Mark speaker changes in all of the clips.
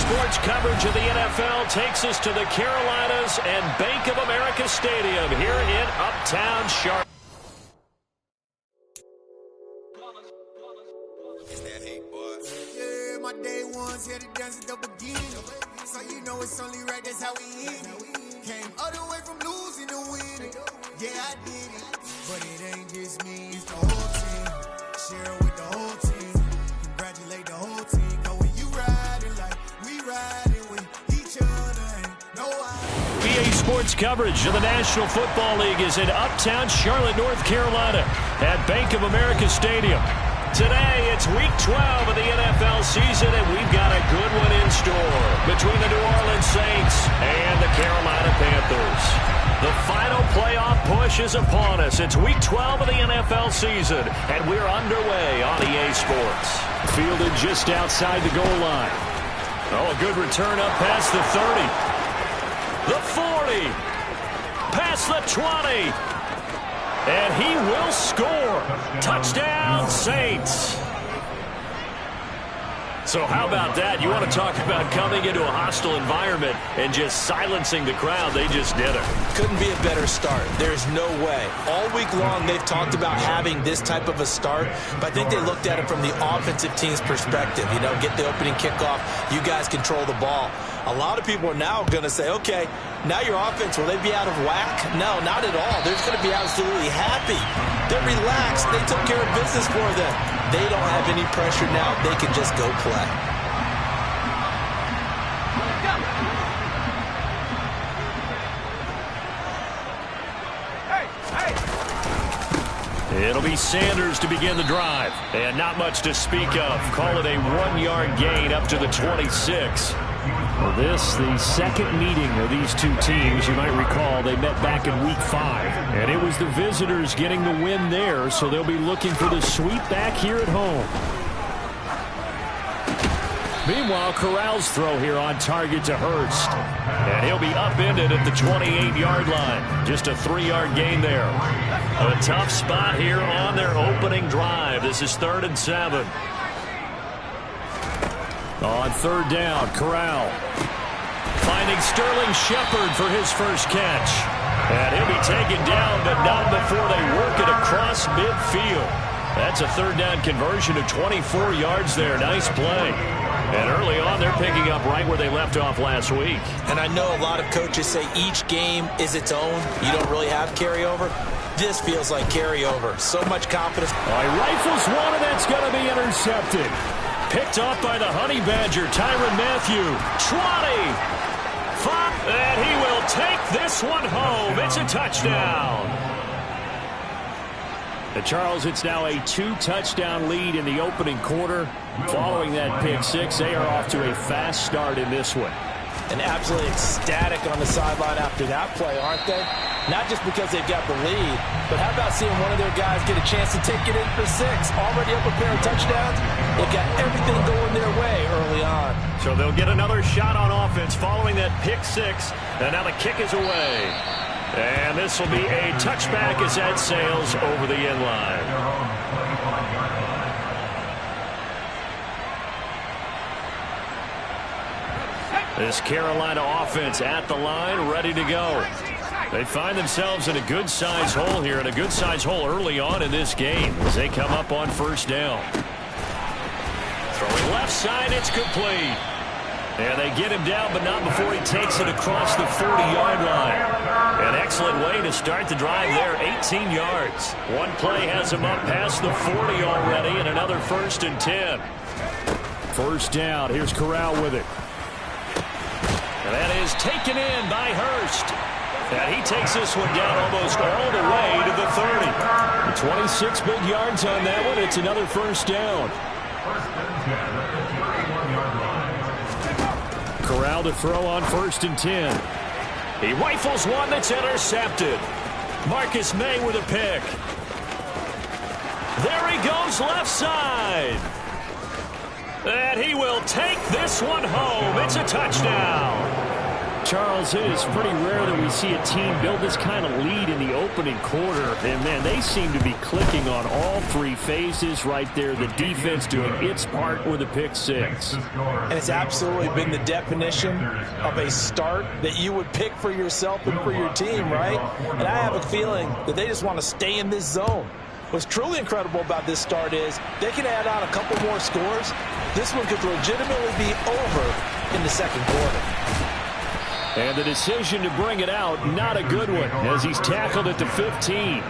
Speaker 1: Sports coverage of the NFL takes us to the Carolinas and Bank of America Stadium here in Uptown Charlotte.
Speaker 2: Yeah, my day ones here to dance at the beginning. So you know it's only right, that's how we end it. Came all the way from losing to winning. Yeah, I did it. But it ain't just me, it's the whole team. Share it with the whole team. Congratulate the whole team. Cause when you riding like we riding with each other, ain't no I.
Speaker 1: BA Sports coverage of the National Football League is in Uptown Charlotte, North Carolina at Bank of America Stadium. Today, it's Week 12 of the NFL season, and we've got a good one in store between the New Orleans Saints and the Carolina Panthers. The final playoff push is upon us. It's Week 12 of the NFL season, and we're underway on EA Sports. Fielded just outside the goal line. Oh, a good return up past the 30. The 40. Past the 20. And he will score. Touchdown, Saints. So how about that? You want to talk about coming into a hostile environment and just silencing the crowd. They just did it.
Speaker 3: Couldn't be a better start. There's no way. All week long, they've talked about having this type of a start, but I think they looked at it from the offensive team's perspective. You know, get the opening kickoff. You guys control the ball. A lot of people are now going to say, okay, now your offense, will they be out of whack? No, not at all. They're going to be absolutely happy. They're relaxed. They took care of business for them. They don't have any pressure now. They can just go play.
Speaker 1: It'll be Sanders to begin the drive. And not much to speak of. Call it a 1-yard gain up to the 26. Well, this, the second meeting of these two teams. You might recall they met back in Week 5. And it was the visitors getting the win there, so they'll be looking for the sweep back here at home. Meanwhile, Corral's throw here on target to Hurst. And he'll be upended at the 28-yard line. Just a 3-yard gain there. A tough spot here on their opening drive. This is 3rd and 7. On 3rd down, Corral finding Sterling Shepard for his first catch. And he'll be taken down, but not before they work it across midfield. That's a 3rd down conversion of 24 yards there. Nice play. And early on, they're picking up right where they left off last week.
Speaker 3: And I know a lot of coaches say each game is its own. You don't really have carryover. This feels like carryover. So much confidence.
Speaker 1: He rifles one, and that's going to be intercepted. Picked off by the Honey Badger, Tyrann Mathieu. 20. 5. And he will take this one home. It's a touchdown. And Charles, it's now a 2-touchdown lead in the opening quarter. Following that pick six, they are off to a fast start in this one.
Speaker 3: And absolutely ecstatic on the sideline after that play, aren't they? Not just because they've got the lead, but how about seeing one of their guys get a chance to take it in for 6? Already up a pair of touchdowns. They've got everything going their way early on.
Speaker 1: So they'll get another shot on offense following that pick six. And now the kick is away. And this will be a touchback as that sails over the end line. This Carolina offense at the line, ready to go. They find themselves in a good-sized hole here, and a good-sized hole early on in this game as they come up on 1st down. Throwing left side, it's complete. And they get him down, but not before he takes it across the 40-yard line. An excellent way to start the drive there, 18 yards. One play has him up past the 40 already, and another 1st and 10. 1st down, here's Corral with it. And that is taken in by Hurst. And he takes this one down almost all the way to the 30. 26 big yards on that one. It's another 1st down. Corral to throw on 1st and 10. He rifles one that's intercepted. Marcus May with a pick. There he goes left side. And he will take this one home. It's a touchdown. Charles, it is pretty rare that we see a team build this kind of lead in the opening quarter. And, man, they seem to be clicking on all three phases right there. The defense doing its part with a pick six.
Speaker 3: And it's absolutely been the definition of a start that you would pick for yourself and for your team, right? And I have a feeling that they just want to stay in this zone. What's truly incredible about this start is they can add on a couple more scores. This one could legitimately be over in the second quarter.
Speaker 1: And the decision to bring it out, not a good one, as he's tackled at the 15.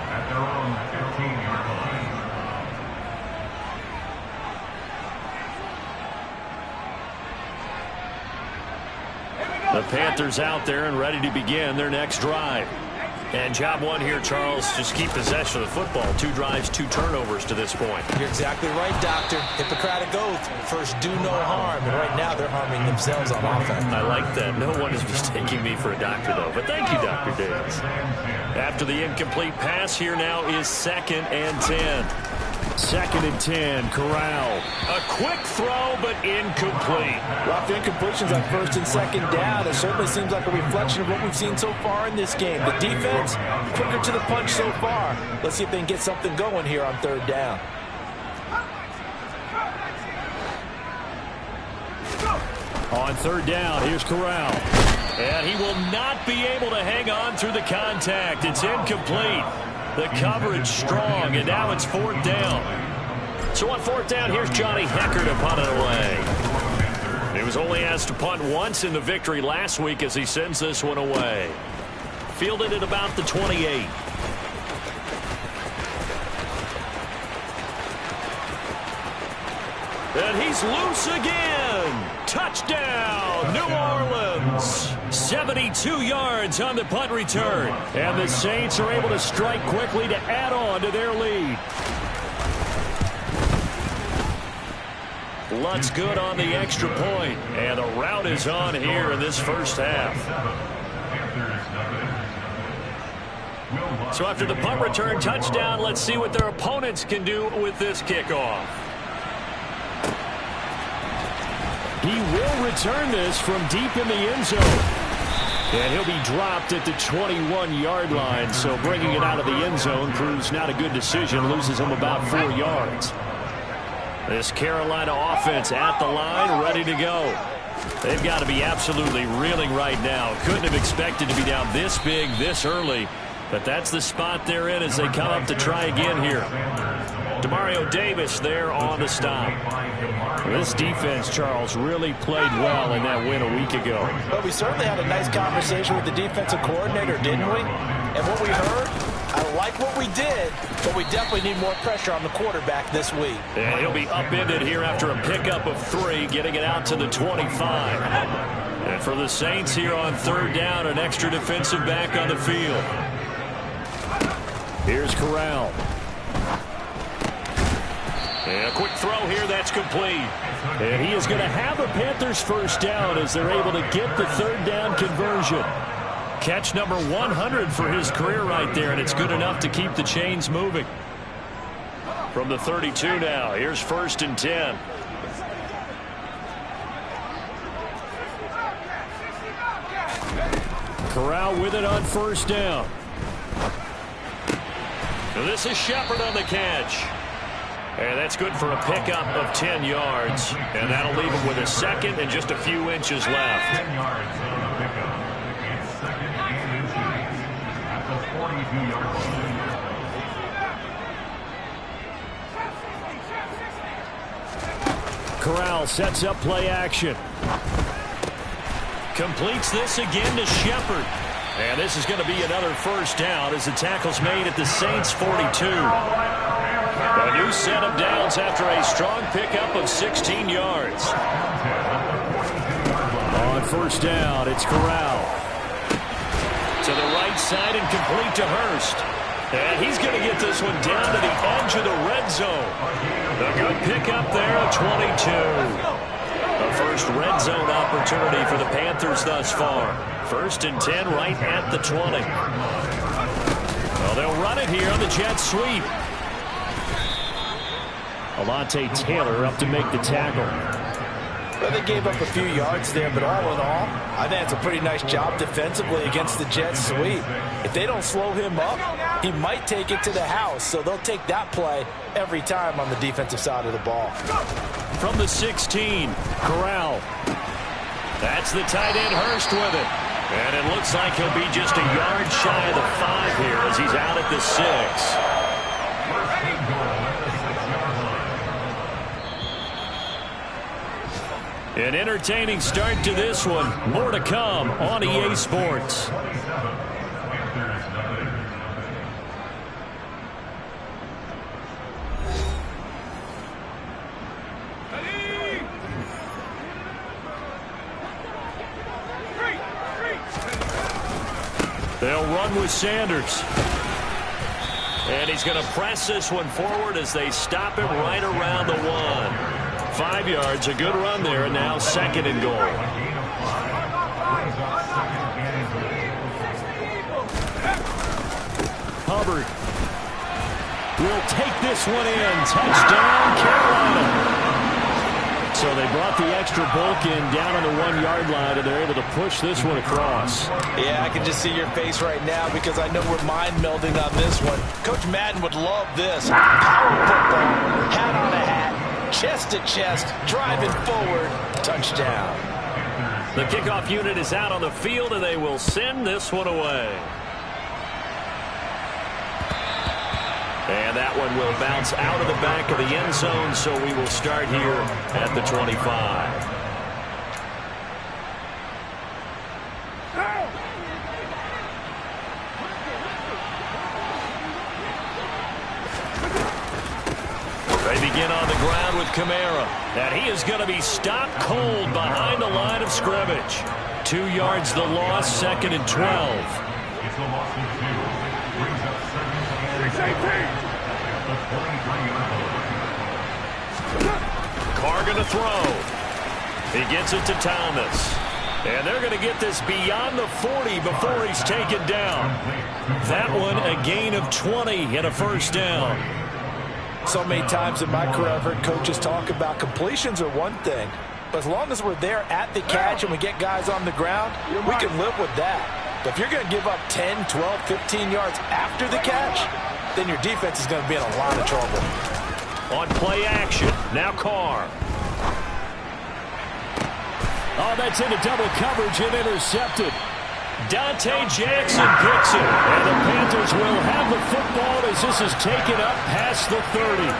Speaker 1: The Panthers out there and ready to begin their next drive. And job one here, Charles, just keep possession of the football. 2 drives, 2 turnovers to this point.
Speaker 3: You're exactly right, Doctor. Hippocratic oath, first do no harm. And right now they're harming themselves on offense.
Speaker 1: I like that. No one is mistaking me for a doctor, though. But thank you, Dr. Davis. After the incomplete pass, here now is 2nd and 10. 2nd and 10, Corral. A quick throw, but incomplete.
Speaker 3: Rough incompletions on 1st and 2nd down. It certainly seems like a reflection of what we've seen so far in this game. The defense, quicker to the punch so far. Let's see if they can get something going here on 3rd down.
Speaker 1: On 3rd down, here's Corral. And he will not be able to hang on through the contact. It's incomplete. The coverage strong, and now it's 4th down. So on 4th down, here's Johnny Hecker to punt it away. He was only asked to punt once in the victory last week as he sends this one away. Fielded at about the 28. And he's loose again. Touchdown, New Orleans. 72 yards on the punt return. And the Saints are able to strike quickly to add on to their lead. Lutz good on the extra point. And the route is on here in this first half. So after the punt return touchdown, let's see what their opponents can do with this kickoff. He will return this from deep in the end zone. And he'll be dropped at the 21-yard line. So bringing it out of the end zone proves not a good decision. Loses him about 4 yards. This Carolina offense at the line, ready to go. They've got to be absolutely reeling right now. Couldn't have expected to be down this big, this early. But that's the spot they're in as they come up to try again here. Demario Davis there on the stop. This defense, Charles, really played well in that win a week ago.
Speaker 3: Well, we certainly had a nice conversation with the defensive coordinator, didn't we? And what we heard, I like what we did, but we definitely need more pressure on the quarterback this week.
Speaker 1: And he'll be upended here after a pickup of 3, getting it out to the 25. And for the Saints here on 3rd down, an extra defensive back on the field. Here's Corral. And a quick throw here, that's complete. And he is going to have a Panthers first down as they're able to get the 3rd down conversion. Catch number 100 for his career right there, and it's good enough to keep the chains moving. From the 32 now, here's 1st and 10. Corral with it on 1st down. So this is Shepard on the catch. And that's good for a pickup of 10 yards. And that'll leave him with a 2nd and just a few inches left.
Speaker 4: 10 yards on the pickup. It's 2nd and inches at the 42-yard line.
Speaker 1: Corral sets up play action. Completes this again to Shepard. And this is going to be another first down as the tackle's made at the Saints' 42. A new set of downs after a strong pickup of 16 yards. On 1st down, it's Corral. To the right side and complete to Hurst. And he's going to get this one down to the edge of the red zone. A good pickup there at 22. The first red zone opportunity for the Panthers thus far. 1st and 10 right at the 20. Well, they'll run it here on the jet sweep. Alontae Taylor up to make the tackle.
Speaker 3: Well, they gave up a few yards there, but all in all, I think it's a pretty nice job defensively against the Jets sweep. If they don't slow him up, he might take it to the house, so they'll take that play every time on the defensive side of the ball.
Speaker 1: From the 16, Corral. That's the tight end Hurst with it. And it looks like he'll be just a yard shy of the 5 here as he's out at the 6. An entertaining start to this one. More to come on EA Sports. They'll run with Sanders. And he's going to press this one forward as they stop him right around the 1. 5 yards, a good run there, and now 2nd and goal. Hubbard will take this one in. Touchdown, Carolina. So they brought the extra bulk in down on the 1 yard line, and they're able to push this one across.
Speaker 3: Yeah, I can just see your face right now because I know we're mind melding on this one. Coach Madden would love this. Power football, hat on a hat, chest to chest, driving forward, touchdown.
Speaker 1: The kickoff unit is out on the field, and they will send this one away. And that one will bounce out of the back of the end zone, so we will start here at the 25. They begin on the ground with Kamara. And he is going to be stopped cold behind the line of scrimmage. 2 yards the loss, 2nd and 12.
Speaker 4: It's a loss of 2. Brings up 7th.
Speaker 1: Carr going to throw. He gets it to Thomas. And they're going to get this beyond the 40 before he's taken down. That one a gain of 20 and a 1st down.
Speaker 3: So many times in my career I've heard coaches talk about completions are one thing. But as long as we're there at the catch and we get guys on the ground, we can live with that. But if you're going to give up 10, 12, 15 yards after the catch, then your defense is going to be in a lot of trouble.
Speaker 1: On play action, now Carr. Oh, that's into double coverage and intercepted. Dante Jackson picks it, and the Panthers will have the football as this is taken up past the 30.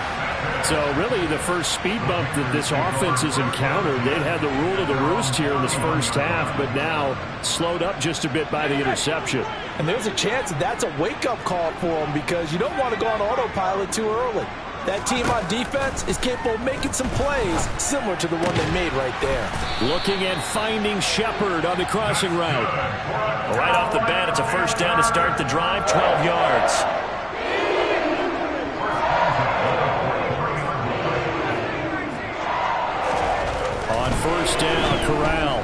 Speaker 1: So really the first speed bump that this offense has encountered. They'd had the rule of the roost here in this first half, but now slowed up just a bit by the interception.
Speaker 3: And there's a chance that that's a wake-up call for them because you don't want to go on autopilot too early. That team on defense is capable of making some plays similar to the one they made right there.
Speaker 1: Looking and finding Shepard on the crossing route. Right off the bat, it's a 1st down to start the drive, 12 yards. On 1st down, Corral.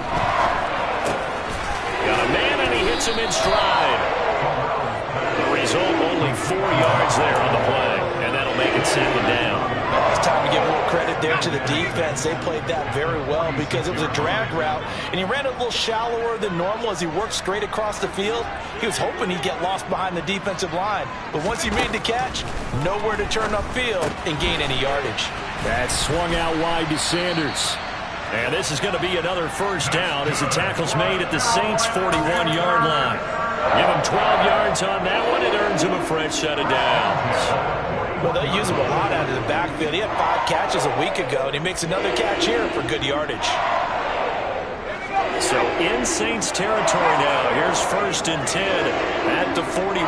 Speaker 1: Got a man, and he hits him in stride. The result, only 4 yards there on the play. Make it 2nd down.
Speaker 3: Well, it's time to give more credit there to the defense. They played that very well because it was a drag route, and he ran a little shallower than normal as he worked straight across the field. He was hoping he'd get lost behind the defensive line, but once he made the catch, nowhere to turn upfield and gain any yardage.
Speaker 1: That swung out wide to Sanders. And this is going to be another 1st down as the tackle's made at the Saints' 41-yard line. Give him 12 yards on that one. It earns him a fresh set of downs.
Speaker 3: Well, they'll use him a lot out of the backfield. He had 5 catches a week ago, and he makes another catch here for good yardage.
Speaker 1: So in Saints territory now. Here's 1st and 10 at the 41.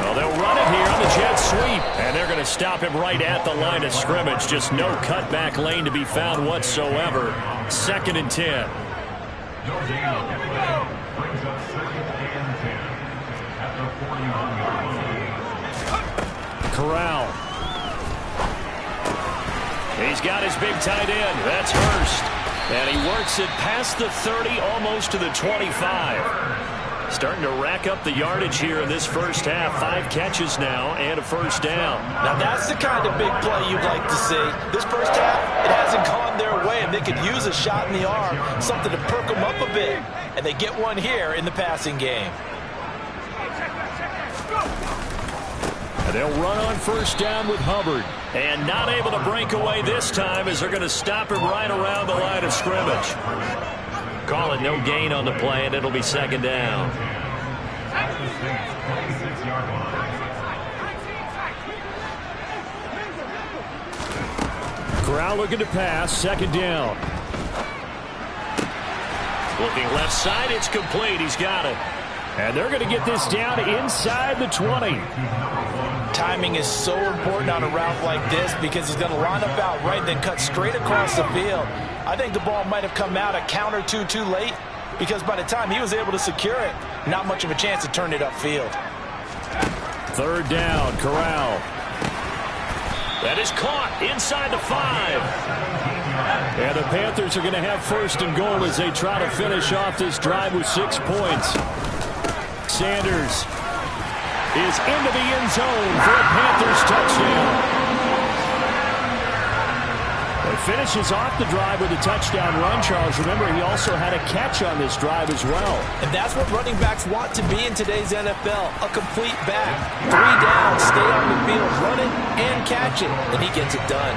Speaker 1: Well, they'll run it here on the jet sweep, and they're going to stop him right at the line of scrimmage. Just no cutback lane to be found whatsoever. 2nd and 10.
Speaker 4: Brings up 2nd and 10 at the 41-yard line.
Speaker 1: Corral. He's got his big tight end. That's Hurst. And he works it past the 30, almost to the 25. Starting to rack up the yardage here in this first half. 5 catches now and a first down.
Speaker 3: Now that's the kind of big play you'd like to see. This first half, it hasn't gone their way, and they could use a shot in the arm, something to perk them up a bit. And they get one here in the passing game.
Speaker 1: And they'll run on first down with Hubbard. And not able to break away this time as they're going to stop him right around the line of scrimmage. Call it no gain on the play, and it'll be second down. Corral looking to pass, second down. Looking left side, it's complete. He's got it. And they're going to get this down inside the 20.
Speaker 3: Timing is so important on a route like this because he's going to line up out right, then cut straight across the field. I think the ball might have come out a count or two too late because by the time he was able to secure it, not much of a chance to turn it upfield.
Speaker 1: Third down, Corral. That is caught inside the 5. And the Panthers are going to have first and goal as they try to finish off this drive with 6 points. Sanders is into the end zone for a Panthers touchdown. He finishes off the drive with a touchdown run, Charles. Remember, he also had a catch on this drive as well.
Speaker 3: And that's what running backs want to be in today's NFL, a complete back. 3 down, stay on the field, run it, and catch it, and he gets it done.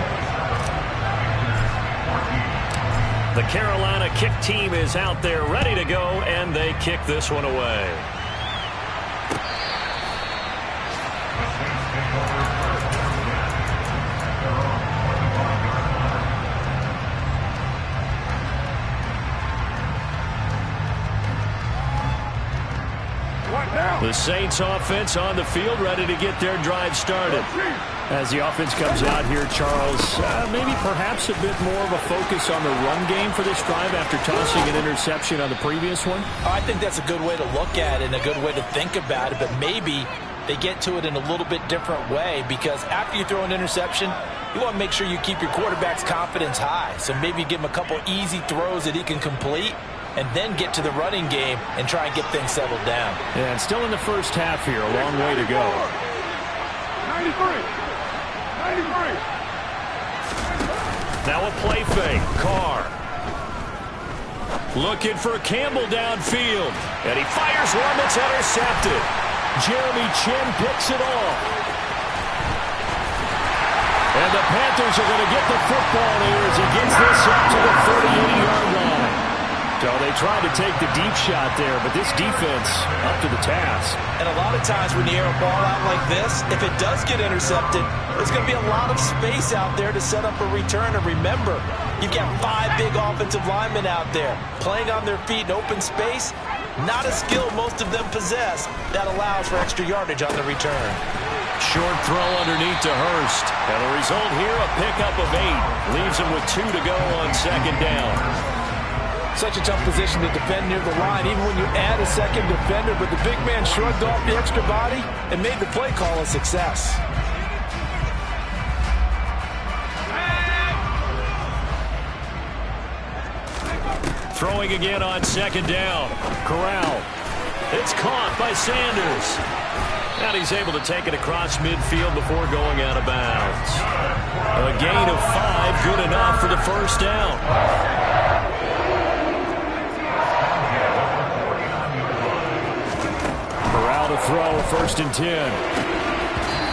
Speaker 1: The Carolina kick team is out there ready to go, and they kick this one away. The Saints offense on the field, ready to get their drive started. As the offense comes out here, Charles, maybe perhaps a bit more of a focus on the run game for this drive after tossing an interception on the previous one?
Speaker 3: I think that's a good way to look at it and a good way to think about it, but maybe they get to it in a little bit different way because after you throw an interception, you want to make sure you keep your quarterback's confidence high. So maybe give him a couple easy throws that he can complete and then get to the running game and try and get things settled down.
Speaker 1: Yeah, and still in the first half here, a long way to go.
Speaker 4: 93.
Speaker 1: Now a play fake. Carr. Looking for Campbell downfield. And he fires one that's intercepted. Jeremy Chin picks it off. And the Panthers are going to get the football here as he gets this up to the 38-yard line. So they tried to take the deep shot there, but this defense up to the task.
Speaker 3: And a lot of times when you air a ball out like this, if it does get intercepted, there's going to be a lot of space out there to set up a return. And remember, you've got 5 big offensive linemen out there playing on their feet in open space. Not a skill most of them possess that allows for extra yardage on the return.
Speaker 1: Short throw underneath to Hurst. And the result here, a pickup of 8. Leaves him with 2 to go on second down.
Speaker 3: Such a tough position to defend near the line, even when you add a second defender, but the big man shrugged off the extra body and made the play call a success.
Speaker 1: Throwing again on second down. Corral. It's caught by Sanders. And he's able to take it across midfield before going out of bounds. A gain of 5, good enough for the first down. Corral to throw, 1st and 10.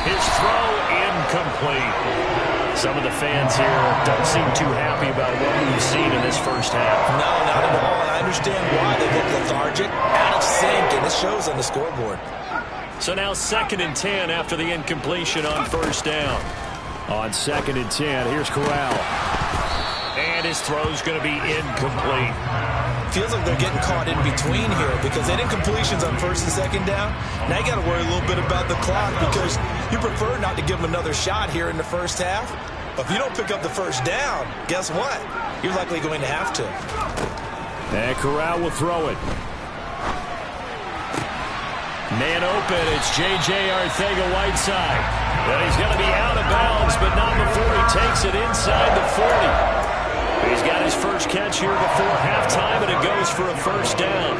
Speaker 1: His throw incomplete. Some of the fans here don't seem too happy about what we've seen in this first half.
Speaker 3: No, not at all. And I understand why they look lethargic, out of sync, and it shows on the scoreboard.
Speaker 1: So now 2nd and 10 after the incompletion on first down. On 2nd and 10, here's Corral. And his throw's going to be incomplete.
Speaker 3: Feels like they're getting caught in between here because they did incompletions on 1st and 2nd down. Now you got to worry a little bit about the clock because you prefer not to give them another shot here in the first half. But if you don't pick up the first down, guess what? You're likely going to have to.
Speaker 1: And Corral will throw it. Man open, it's J.J. Arcega-Whiteside. And he's going to be out of bounds, but not before he takes it inside the 40. He's got his first catch here before halftime, and it goes for a first down.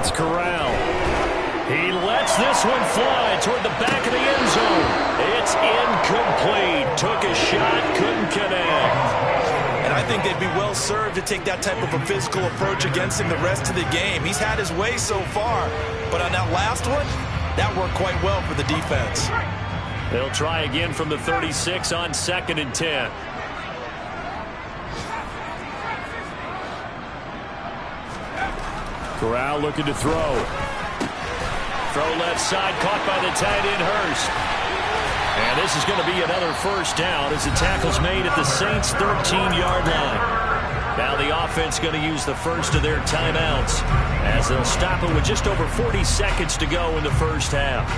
Speaker 1: It's Corral. He lets this one fly toward the back of the end zone. It's incomplete. Took a shot, couldn't connect.
Speaker 3: And I think they'd be well served to take that type of a physical approach against him the rest of the game. He's had his way so far, but on that last one, that worked quite well for the defense.
Speaker 1: They'll try again from the 36 on 2nd and 10. Corral looking to throw. Throw left side, caught by the tight end Hurst. And this is going to be another first down as the tackle's made at the Saints' 13-yard line. Now the offense going to use the first of their timeouts as they'll stop it with just over 40 seconds to go in the first half.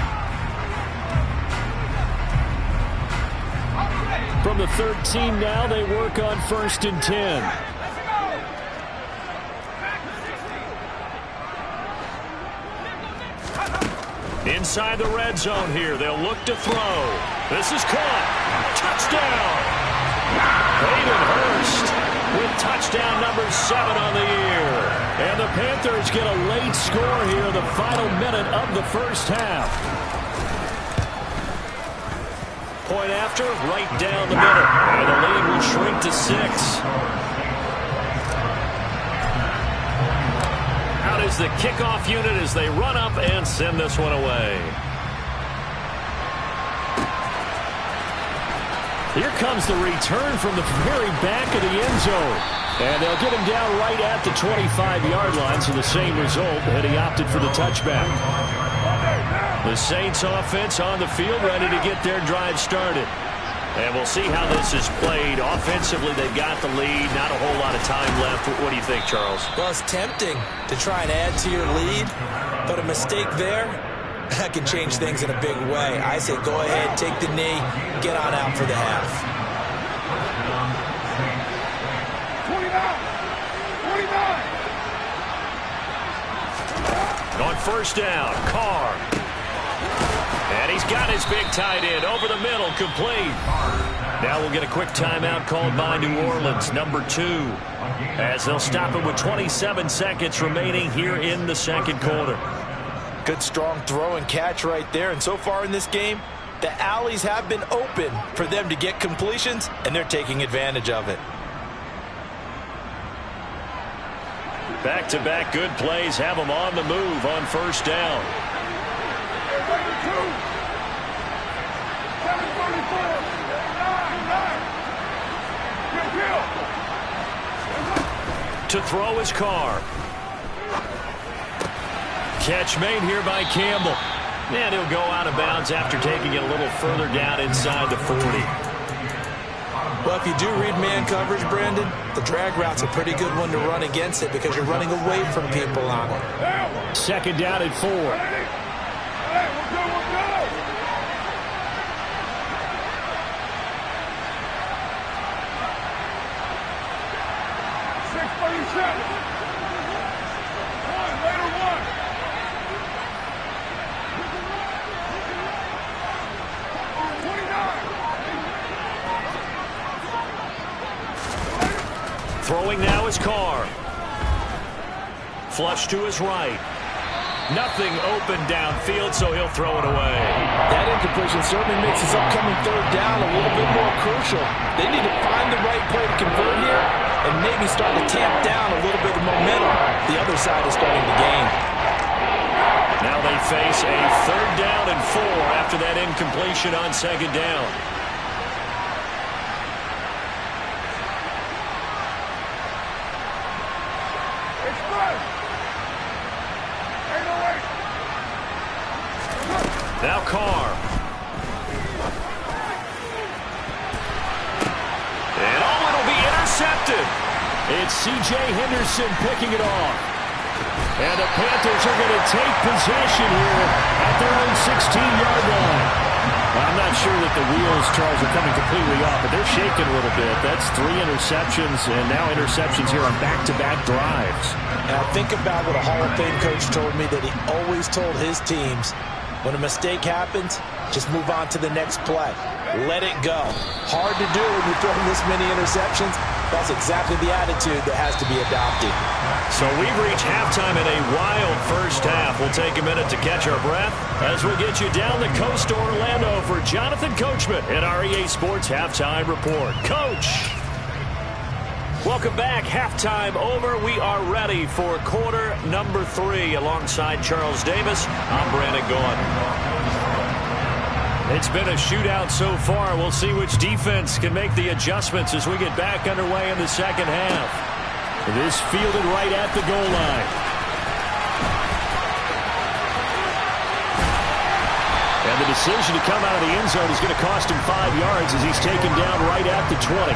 Speaker 1: From the 13 now, they work on 1st and 10. Inside the red zone here, they'll look to throw. This is caught. Touchdown! Hayden Hurst with touchdown number 7 on the year. And the Panthers get a late score here in the final minute of the first half. Point after, right down the middle. And the lead will shrink to 6. Out is the kickoff unit as they run up and send this one away. Here comes the return from the very back of the end zone. And they'll get him down right at the 25-yard line, so the same result had he opted for the touchback. The Saints offense on the field ready to get their drive started. And we'll see how this is played. Offensively, they've got the lead. Not a whole lot of time left. What do you think, Charles?
Speaker 3: Well, it's tempting to try and add to your lead, but a mistake there, that can change things in a big way. I say go ahead, take the knee, get on out for the half.
Speaker 1: 29. On first down, Carr. And he's got his big tight end over the middle, complete. Now we'll get a quick timeout called by New Orleans, number 2, as they'll stop it with 27 seconds remaining here in the second quarter.
Speaker 3: Good strong throw and catch right there. And so far in this game, the alleys have been open for them to get completions, and they're taking advantage of it.
Speaker 1: Back-to-back good plays have them on the move on first down. To throw his Carr. Catch made here by Campbell. And he'll go out of bounds after taking it a little further down inside the 40.
Speaker 3: Well, if you do read man coverage, Brandon, the drag route's a pretty good one to run against it because you're running away from people on it.
Speaker 1: Second down and 4. Throwing now is Carr. Flush to his right. Nothing open downfield, so he'll throw it away.
Speaker 3: That incompletion certainly makes his upcoming third down a little bit more crucial. They need to find the right play to convert here and maybe start to tamp down a little bit of momentum. The other side is starting to gain.
Speaker 1: Now they face a third down and 4 after that incompletion on second down. Now Carr. And it'll be intercepted. It's C.J. Henderson picking it off. And the Panthers are going to take possession here at their own 16-yard line. I'm not sure that the wheels, Charles, are coming completely off, but they're shaking a little bit. That's 3 interceptions, and now interceptions here on back-to-back drives.
Speaker 3: Now think about what a Hall of Fame coach told me that he always told his teams. When a mistake happens, just move on to the next play. Let it go. Hard to do when you're throwing this many interceptions, That's exactly the attitude that has to be adopted.
Speaker 1: So we've reached halftime in a wild first half. We'll take a minute to catch our breath as we get you down the coast to Orlando for Jonathan Coachman at our EA Sports Halftime Report. Coach! Welcome back. Halftime over. We are ready for quarter number 3 alongside Charles Davis. I'm Brandon Gaughan. It's been a shootout so far. We'll see which defense can make the adjustments as we get back underway in the second half. This fielded right at the goal line. And the decision to come out of the end zone is going to cost him 5 yards as he's taken down right at the 20.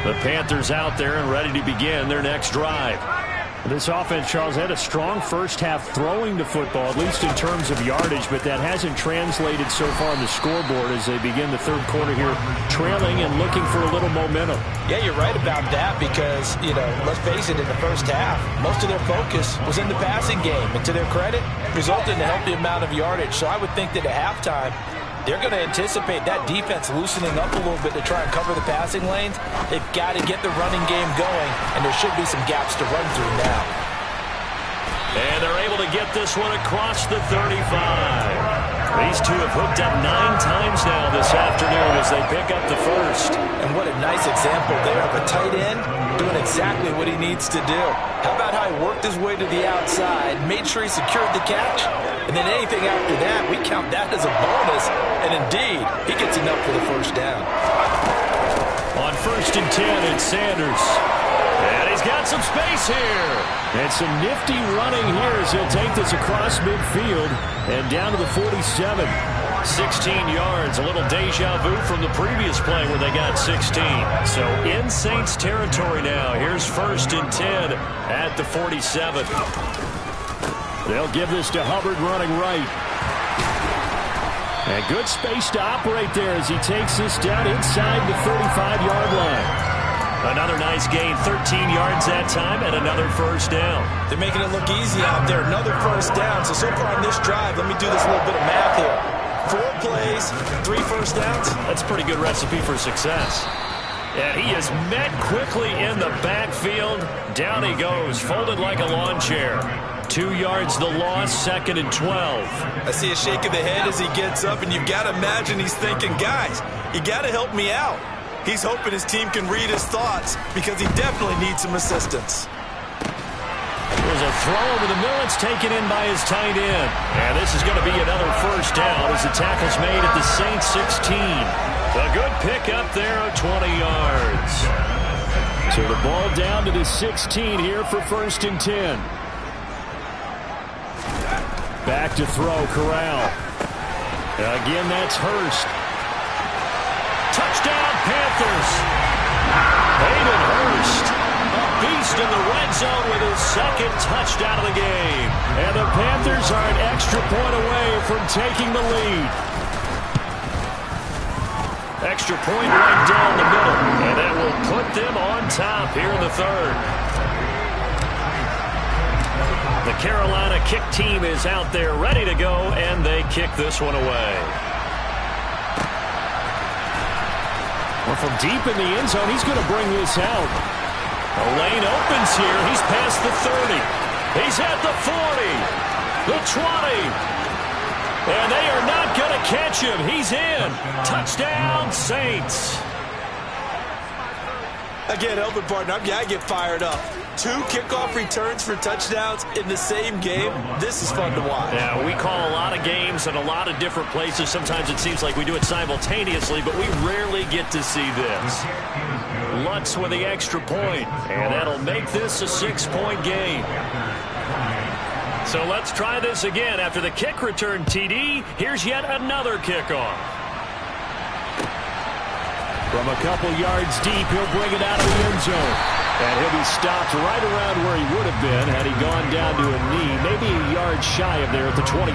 Speaker 1: The Panthers out there and ready to begin their next drive. This offense, Charles, had a strong first half throwing the football, at least in terms of yardage, but that hasn't translated so far on the scoreboard as they begin the third quarter here, trailing and looking for a little momentum.
Speaker 3: Yeah, you're right about that because, let's face it, in the first half, most of their focus was in the passing game. And to their credit, resulted in a healthy amount of yardage. So I would think that at halftime, they're going to anticipate that defense loosening up a little bit to try and cover the passing lanes. They've got to get the running game going, and there should be some gaps to run through now.
Speaker 1: And they're able to get this one across the 35. These two have hooked up 9 times now this afternoon as they pick up the first.
Speaker 3: And what a nice example there of a tight end doing exactly what he needs to do. How about how he worked his way to the outside, made sure he secured the catch, and then anything after that, we count that as a bonus. And indeed, he gets enough for the first down.
Speaker 1: On 1st and 10, it's Sanders. And he's got some space here. And some nifty running here as he'll take this across midfield and down to the 47. 16 yards, a little deja vu from the previous play where they got 16. So in Saints territory now. Here's 1st and 10 at the 47. They'll give this to Hubbard running right. And good space to operate there as he takes this down inside the 35-yard line. Another nice gain, 13 yards that time, and another first down.
Speaker 3: They're making it look easy out there. Another first down. So far on this drive, let me do this little bit of math here. 4 plays, 3 first downs.
Speaker 1: That's a pretty good recipe for success. And he is met quickly in the backfield. Down he goes, folded like a lawn chair. 2 yards the loss, 2nd and 12.
Speaker 3: I see a shake of the head as he gets up, and you've got to imagine he's thinking, guys, you got to help me out. He's hoping his team can read his thoughts because he definitely needs some assistance.
Speaker 1: There's a throw over the middle. It's taken in by his tight end. And this is going to be another first down as the tackle's made at the Saints 16. A good pickup there of 20 yards. So the ball down to the 16 here for 1st and 10. Back to throw, Corral. Again, that's Hurst. Touchdown, Panthers. Hayden Hurst, a beast in the red zone with his 2nd touchdown of the game. And the Panthers are an extra point away from taking the lead. Extra point right down the middle. And that will put them on top here in the 3rd. The Carolina kick team is out there ready to go, and they kick this one away. Well, from deep in the end zone, he's going to bring this out. A lane opens here. He's past the 30. He's at the 40. The 20. And they are not going to catch him. He's in. Touchdown, Saints.
Speaker 3: Again, Elvin partner, I get fired up. 2 kickoff returns for touchdowns in the same game. This is fun to watch.
Speaker 1: Yeah, we call a lot of games in a lot of different places. Sometimes it seems like we do it simultaneously, but we rarely get to see this. Lutz with the extra point, and that'll make this a 6-point game. So let's try this again. After the kick return TD, here's yet another kickoff. From a couple yards deep, he'll bring it out of the end zone. And he'll be stopped right around where he would have been had he gone down to a knee, maybe a yard shy of there at the 24.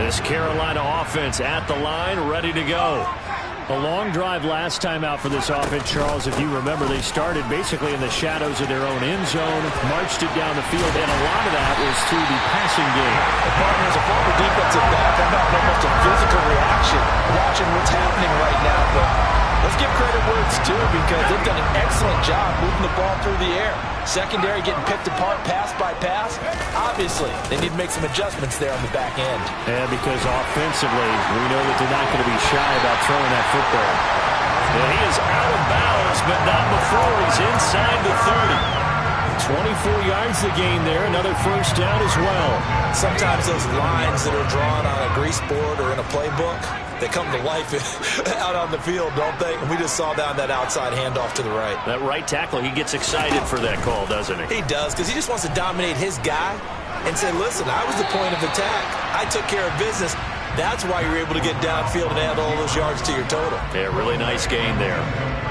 Speaker 1: This Carolina offense at the line, ready to go. A long drive last time out for this offense, Charles. If you remember, they started basically in the shadows of their own end zone, marched it down the field, and a lot of that was through the passing game.
Speaker 3: As a former defensive back, I'm having almost a physical reaction watching what's happening right now. But let's give credit where it's due because they've done an excellent job moving the ball through the air. Secondary getting picked apart pass by pass. Obviously, they need to make some adjustments there on the back end.
Speaker 1: Yeah, because offensively, we know that they're not going to be shy about throwing that football. And he is out of bounds, but not before he's inside the 30. 24 yards to gain there. Another first down as well.
Speaker 3: Sometimes those lines that are drawn on a grease board or in a playbook, they come to life out on the field, don't they? And we just saw down that outside handoff to the right.
Speaker 1: That right tackle, he gets excited for that call, doesn't he?
Speaker 3: He does, because he just wants to dominate his guy and say, listen, I was the point of attack. I took care of business. That's why you're able to get downfield and add all those yards to your total.
Speaker 1: Yeah, really nice gain there.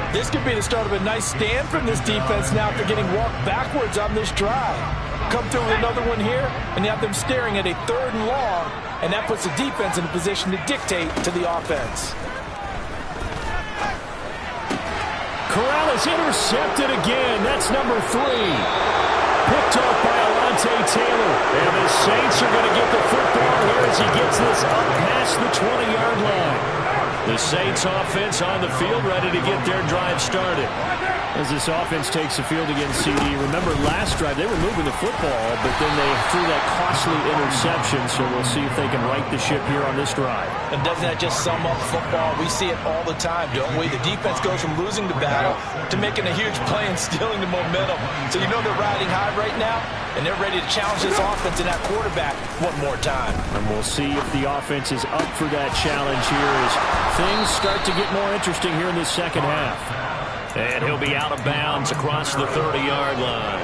Speaker 3: This could be the start of a nice stand from this defense now after getting walked backwards on this drive. Come through with another one here, and you have them staring at a 3rd and long, and that puts the defense in a position to dictate to the offense.
Speaker 1: Corral is intercepted again. That's number 3. Picked off by Alontae Taylor. And the Saints are going to get the football here as he gets this up past the 20-yard line. The Saints offense on the field ready to get their drive started. As this offense takes the field against CD, remember last drive they were moving the football, but then they threw that costly interception, so we'll see if they can right the ship here on this drive.
Speaker 3: And doesn't that just sum up football? We see it all the time, don't we? The defense goes from losing the battle to making a huge play and stealing the momentum. So you know they're riding high right now, and they're ready to challenge this offense and that quarterback one more time.
Speaker 1: And we'll see if the offense is up for that challenge here as things start to get more interesting here in the second half. And he'll be out of bounds across the 30-yard line.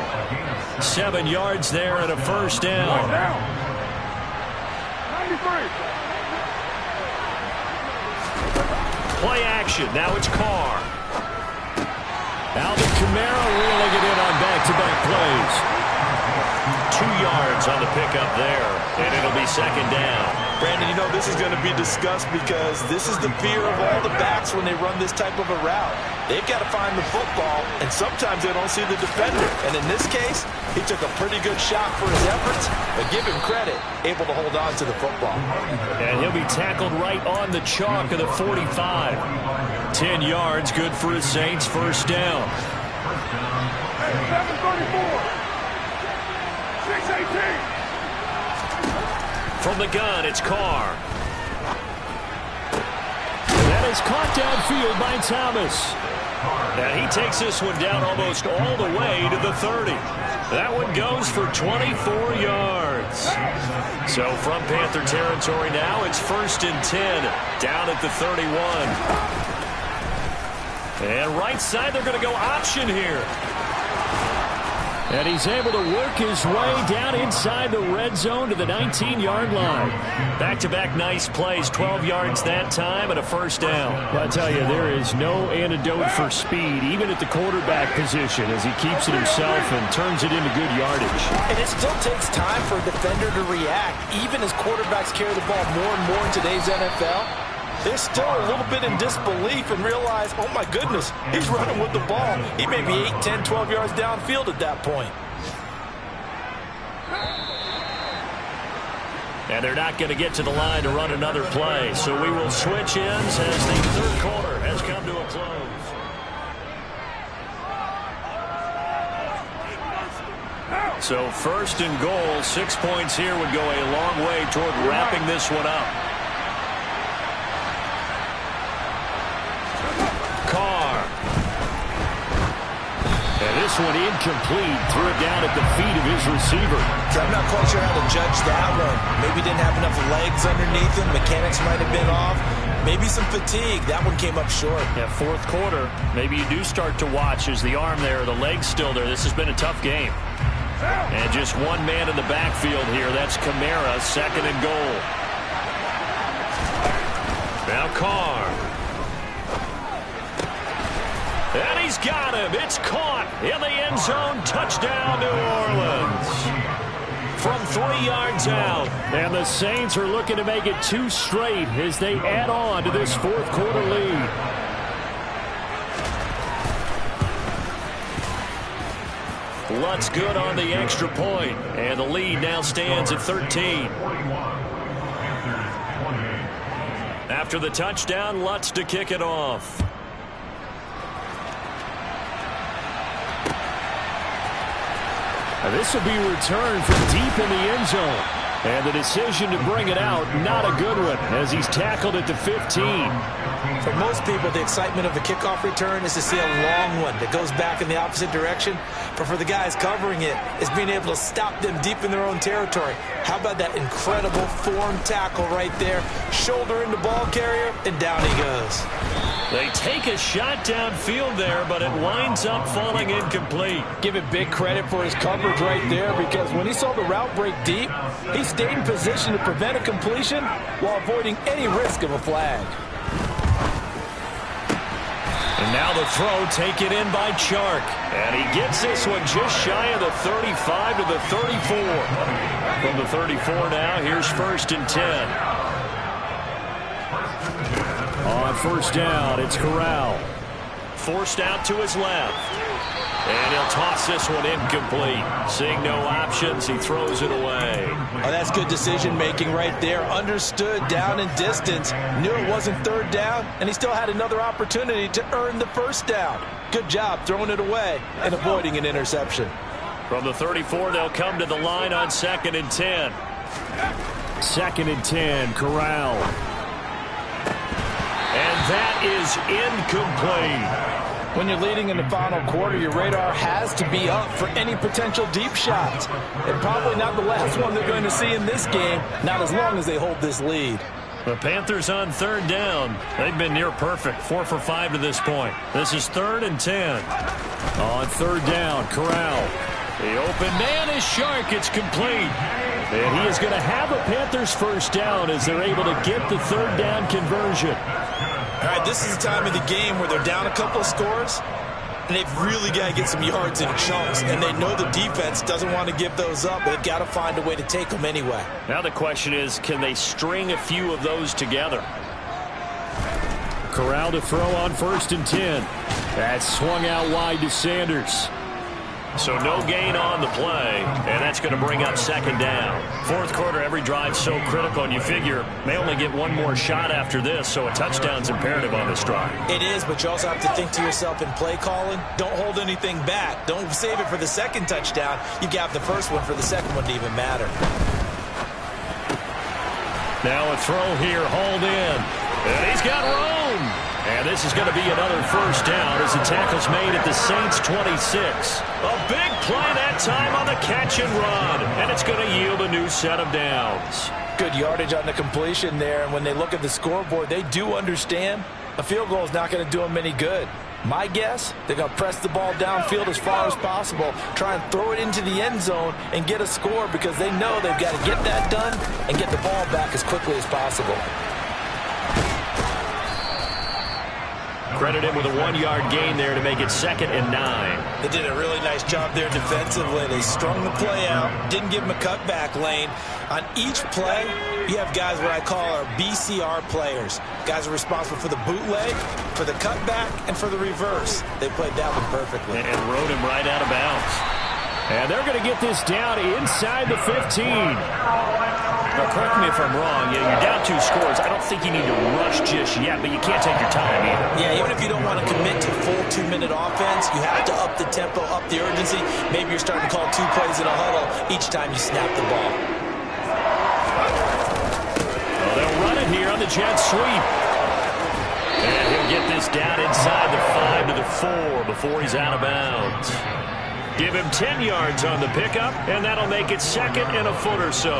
Speaker 1: 7 yards there and a first down.
Speaker 4: 93.
Speaker 1: Play action. Now it's Carr. Alvin Kamara reeling it in on back-to-back plays. 2 yards on the pickup there, and it'll be second down.
Speaker 3: Brandon, you know this is going to be discussed because this is the fear of all the backs when they run this type of a route. They've got to find the football, and sometimes they don't see the defender. And in this case, he took a pretty good shot for his efforts, but give him credit, able to hold on to the football.
Speaker 1: And he'll be tackled right on the chalk of the 45. 10 yards, good for his Saints, first down.
Speaker 4: 734. 618.
Speaker 1: From the gun, it's Carr. That is caught downfield by Thomas. And he takes this one down almost all the way to the 30. That one goes for 24 yards. So from Panther territory now, it's 1st and 10 down at the 31. And right side, they're going to go option here. And he's able to work his way down inside the red zone to the 19-yard line. Back-to-back nice plays, 12 yards that time and a first down. Well, I tell you, there is no antidote for speed, even at the quarterback position, as he keeps it himself and turns it into good yardage.
Speaker 3: And it still takes time for a defender to react, even as quarterbacks carry the ball more and more in today's NFL. They're still a little bit in disbelief and realize, oh my goodness, he's running with the ball. He may be 8, 10, 12 yards downfield at that point.
Speaker 1: And they're not going to get to the line to run another play. So we will switch ends as the third quarter has come to a close. So 1st and goal, 6 points here would go a long way toward wrapping this one up. And this one incomplete. Threw it down at the feet of his receiver.
Speaker 3: I'm not quite sure how to judge that one. Maybe didn't have enough legs underneath him. Mechanics might have been off. Maybe some fatigue. That one came up short.
Speaker 1: Yeah, 4th quarter. Maybe you do start to watch as the arm there, the leg's still there. This has been a tough game. And just one man in the backfield here. That's Kamara, 2nd and goal. Now Carr. And he's got him. It's caught in the end zone. Touchdown, New Orleans. from 3 yards out. And the Saints are looking to make it 2 straight as they add on to this fourth quarter lead. Lutz good on the extra point, and the lead now stands at 13. After the touchdown, Lutz to kick it off. This will be returned from deep in the end zone. And the decision to bring it out, not a good one, as he's tackled at the 15.
Speaker 3: For most people, the excitement of the kickoff return is to see a long one that goes back in the opposite direction. But for the guys covering it, it's being able to stop them deep in their own territory. How about that incredible form tackle right there? Shoulder in the ball carrier, and down he goes.
Speaker 1: They take a shot downfield there, but it winds up falling incomplete.
Speaker 5: Give it big credit for his coverage right there, because when he saw the route break deep, he stayed in position to prevent a completion while avoiding any risk of a flag.
Speaker 1: And now the throw taken in by Chark. And he gets this one just shy of the 35 to the 34. From the 34 now, here's 1st and 10. On first down, it's Corral. Forced out to his left. And he'll toss this one incomplete. Seeing no options, he throws it away.
Speaker 3: Oh, that's good decision-making right there. Understood down and distance. Knew it wasn't 3rd down, and he still had another opportunity to earn the 1st down. Good job throwing it away and avoiding an interception.
Speaker 1: From the 34, they'll come to the line on 2nd and 10. 2nd and 10, Corral. And that is incomplete.
Speaker 5: When you're leading in the final quarter, your radar has to be up for any potential deep shots. And probably not the last one they're going to see in this game, not as long as they hold this lead.
Speaker 1: The Panthers on 3rd down. They've been near perfect, 4 for 5 to this point. This is 3rd and 10. On 3rd down, Corral. The open man is Chark. It's complete. And he is going to have a Panthers 1st down as they're able to get the 3rd down conversion.
Speaker 3: All right, this is the time of the game where they're down a couple of scores, and they've really got to get some yards in chunks, and they know the defense doesn't want to give those up, but they've got to find a way to take them anyway.
Speaker 1: Now the question is, can they string a few of those together? Corral to throw on 1st and 10. That's swung out wide to Sanders. So no gain on the play, and that's going to bring up 2nd down. 4th quarter, every drive so critical, and you figure they only get one more shot after this, so a touchdown's imperative on this drive.
Speaker 3: It is, but you also have to think to yourself in play calling, don't hold anything back. Don't save it for the 2nd touchdown. You got the 1st one for the 2nd one to even matter.
Speaker 1: Now a throw here, hauled in, and he's got room. And this is going to be another 1st down as the tackle's made at the Saints 26. A big play that time on the catch and run. And it's going to yield a new set of downs.
Speaker 5: Good yardage on the completion there. And when they look at the scoreboard, they do understand a field goal is not going to do them any good. My guess, they're going to press the ball downfield as far as possible, try and throw it into the end zone and get a score because they know they've got to get that done and get the ball back as quickly as possible.
Speaker 1: Credit him with a 1-yard gain there to make it 2nd and 9.
Speaker 3: They did a really nice job there defensively. They strung the play out, didn't give him a cutback lane. On each play, you have guys what I call our BCR players. Guys are responsible for the bootleg, for the cutback, and for the reverse. They played that one perfectly.
Speaker 1: And rode him right out of bounds. And they're going to get this down inside the 15. Now, correct me if I'm wrong. You're down 2 scores. I don't think you need to rush just yet, but you can't take your time either.
Speaker 3: Yeah, even if you don't want to commit to full 2-minute offense, you have to up the tempo, up the urgency. Maybe you're starting to call 2 plays in a huddle each time you snap the ball.
Speaker 1: Well, they'll run it here on the jet sweep. And he'll get this down inside the 5 to the 4 before he's out of bounds. Give him 10 yards on the pickup, and that'll make it 2nd and a foot or so.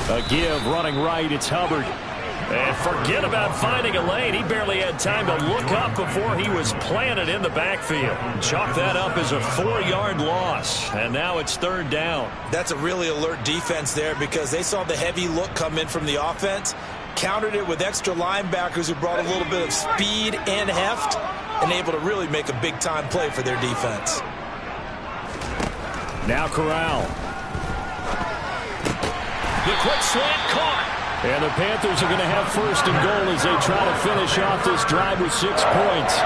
Speaker 1: A give running right, it's Hubbard. And forget about finding a lane. He barely had time to look up before he was planted in the backfield. Chalk that up as a 4-yard loss. And now it's 3rd down.
Speaker 3: That's a really alert defense there because they saw the heavy look come in from the offense. countered it with extra linebackers who brought a little bit of speed and heft, and able to really make a big-time play for their defense.
Speaker 1: Now Corral. The quick slant caught. And the Panthers are going to have first and goal as they try to finish off this drive with 6 points.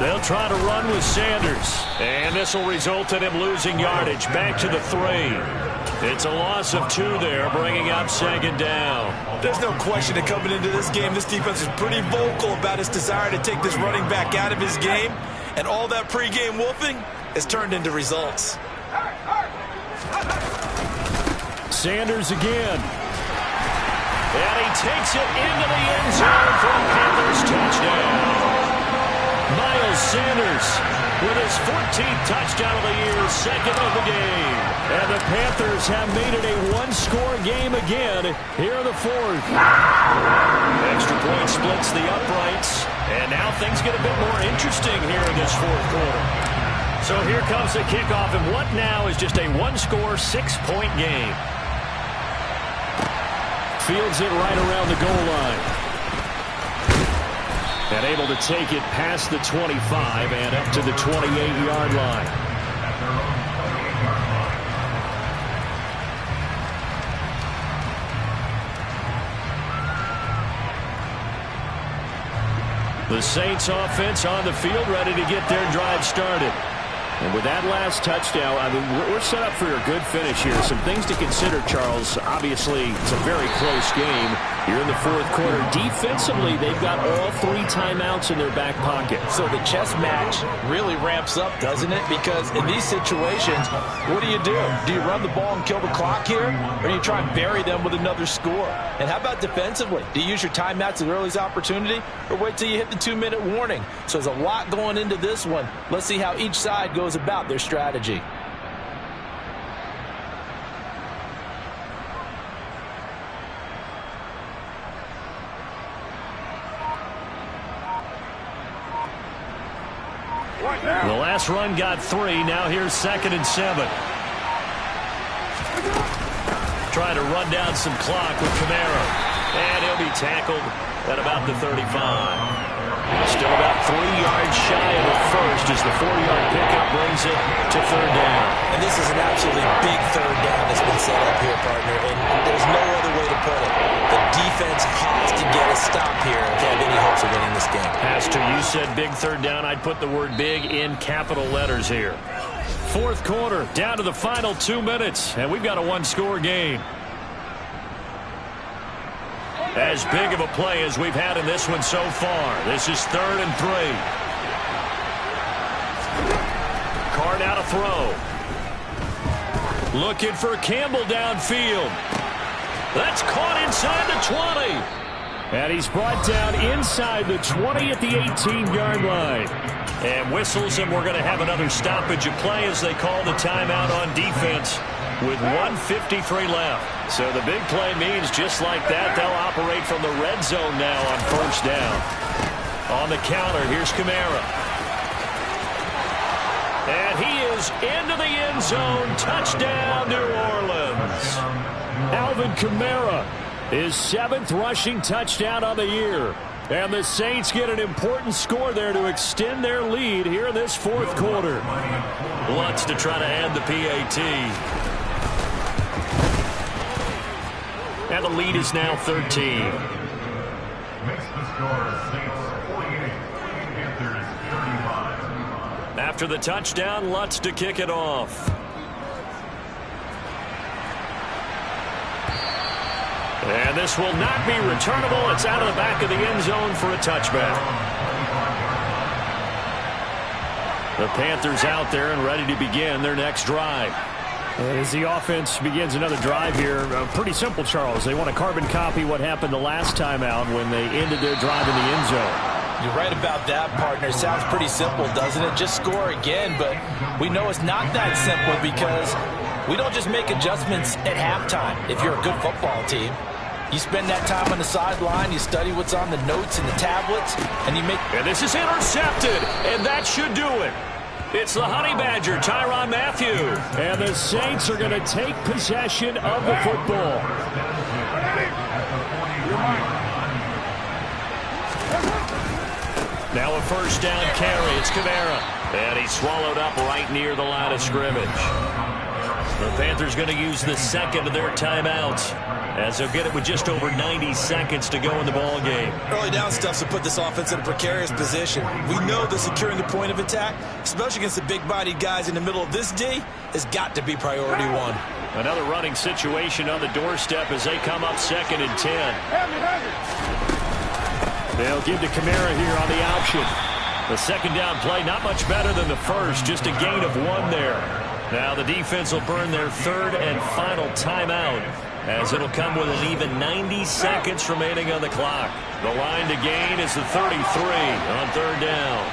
Speaker 1: They'll try to run with Sanders. And this will result in him losing yardage. Back to the 3. It's a loss of 2 there, bringing up second down.
Speaker 3: There's no question that coming into this game, this defense is pretty vocal about its desire to take this running back out of his game. And all that pregame wolfing has turned into results.
Speaker 1: Sanders again. And he takes it into the end zone for a Panthers touchdown. Miles Sanders with his 14th touchdown of the year, second of the game. And the Panthers have made it a one-score game again here in the fourth. Extra point splits the uprights. And now things get a bit more interesting here in this fourth quarter. So here comes the kickoff, and what now is just a one-score, 6-point game. Fields it right around the goal line. And able to take it past the 25 and up to the 28-yard line. The Saints offense on the field, ready to get their drive started. And with that last touchdown, I mean, we're set up for a good finish here. Some things to consider, Charles. Obviously, it's a very close game here in the fourth quarter. Defensively, they've got all 3 timeouts in their back pocket.
Speaker 5: So the chess match really ramps up, doesn't it? Because in these situations, what do? Do you run the ball and kill the clock here? Or do you try and bury them with another score? And how about defensively? Do you use your timeouts at earliest opportunity? Or wait till you hit the 2-minute warning? So there's a lot going into this one. Let's see how each side goes about their strategy.
Speaker 1: The last run got 3. Now here's 2nd and 7. Trying to run down some clock with Camaro. And he'll be tackled at about the 35. Still about 3 yards shy of the first as the 4-yard pickup brings it to 3rd down.
Speaker 3: And this is an absolutely big 3rd down that's been set up here, partner. And there's no other way to put it. The defense has to get a stop here if they have any hopes of winning this game.
Speaker 1: Pastor, you said big 3rd down. I'd put the word big in capital letters here. Fourth quarter, down to the final 2 minutes, and we've got a one-score game. As big of a play as we've had in this one so far. This is 3rd and 3. Carr now to throw. Looking for Campbell downfield. That's caught inside the 20. And he's brought down inside the 20 at the 18-yard line. And whistles, and we're going to have another stoppage of play as they call the timeout on defense with 1:53 left. So the big play means just like that, they'll operate from the red zone now on 1st down. On the counter, here's Kamara. And he is into the end zone. Touchdown, New Orleans. Alvin Kamara, his 7th rushing touchdown on the year. And the Saints get an important score there to extend their lead here in this fourth quarter. Lutz to try to add the PAT. And the lead is now 13.
Speaker 4: Makes the score Saints 48, Panthers 35.
Speaker 1: After the touchdown, Lutz to kick it off. And this will not be returnable. It's out of the back of the end zone for a touchback. The Panthers out there and ready to begin their next drive. As the offense begins another drive here, pretty simple, Charles. They want to carbon copy what happened the last time out when they ended their drive in the end zone.
Speaker 5: You're right about that, partner. Sounds pretty simple, doesn't it? Just score again, but we know it's not that simple because we don't just make adjustments at halftime if you're a good football team. You spend that time on the sideline, you study what's on the notes and the tablets, and you make...
Speaker 1: And this is intercepted, and that should do it. It's the Honey Badger, Tyrann Mathieu. And the Saints are going to take possession of the football. Now a first down carry. It's Kamara. And he's swallowed up right near the line of scrimmage. The Panthers going to use the second of their timeouts, as they'll get it with just over 90 seconds to go in the ball game.
Speaker 3: Early down stuff to put this offense in a precarious position. We know that securing the point of attack, especially against the big-bodied guys in the middle of this D, has got to be priority one.
Speaker 1: Another running situation on the doorstep as they come up 2nd and 10. They'll give to Kamara here on the option. The second down play, not much better than the first, just a gain of 1 there. Now the defense will burn their 3rd and final timeout, as it'll come with an even 90 seconds remaining on the clock. The line to gain is the 33 on 3rd down.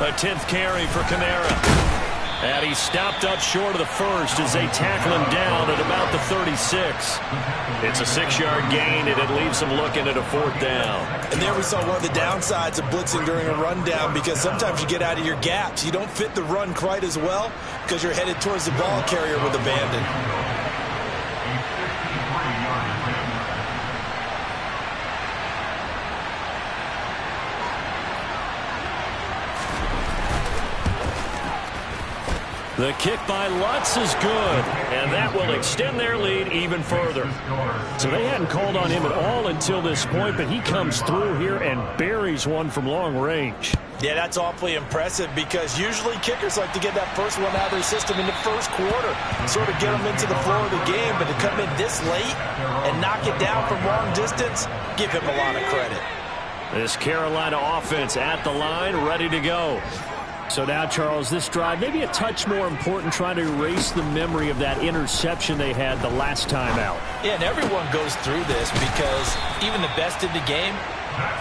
Speaker 1: A 10th carry for Kamara. And he's stopped up short of the first as they tackle him down at about the 36. It's a 6-yard gain, and it leaves him looking at a 4th down.
Speaker 3: And there we saw one of the downsides of blitzing during a rundown, because sometimes you get out of your gaps. You don't fit the run quite as well because you're headed towards the ball carrier with abandon.
Speaker 1: The kick by Lutz is good, and that will extend their lead even further. So they hadn't called on him at all until this point, but he comes through here and buries one from long range.
Speaker 5: Yeah, that's awfully impressive, because usually kickers like to get that first one out of their system in the first quarter, sort of get them into the flow of the game, but to come in this late and knock it down from long distance, give him a lot of credit.
Speaker 1: This Carolina offense at the line, ready to go. So now, Charles, this drive maybe a touch more important, trying to erase the memory of that interception they had the last time out.
Speaker 5: Yeah, and everyone goes through this, because even the best in the game,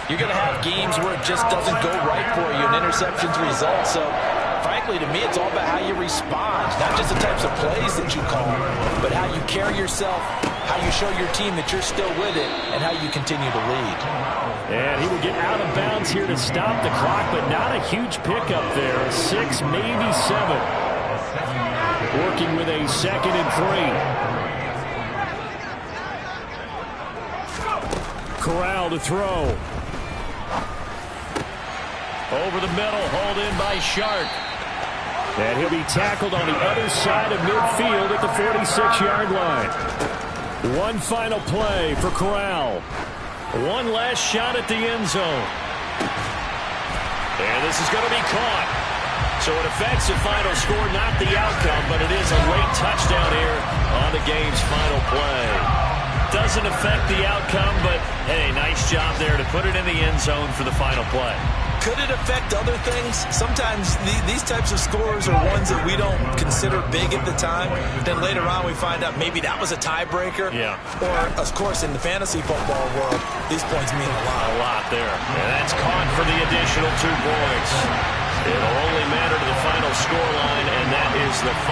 Speaker 5: you're going to have games where it just doesn't go right for you, and interceptions result. So, frankly, to me, it's all about how you respond, not just the types of plays that you call, but how you carry yourself, how you show your team that you're still with it, and how you continue to lead.
Speaker 1: And he will get out of bounds here to stop the clock, but not a huge pickup there. 6, maybe 7. Working with a 2nd and 3. Corral to throw. Over the middle, hauled in by Shark. And he'll be tackled on the other side of midfield at the 46-yard line. One final play for Corral. One last shot at the end zone. And this is going to be caught. So it affects the final score, not the outcome, but it is a late touchdown here on the game's final play. Doesn't affect the outcome, but, hey, nice job there to put it in the end zone for the final play.
Speaker 3: Could it affect other things? Sometimes these types of scores are ones that we don't consider big at the time. Then later on we find out maybe that was a tiebreaker.
Speaker 1: Yeah.
Speaker 3: Or, of course, in the fantasy football world, these points mean a lot.
Speaker 1: A lot there. And that's caught for the additional 2 points. It'll only matter to the final score line, and that is the final.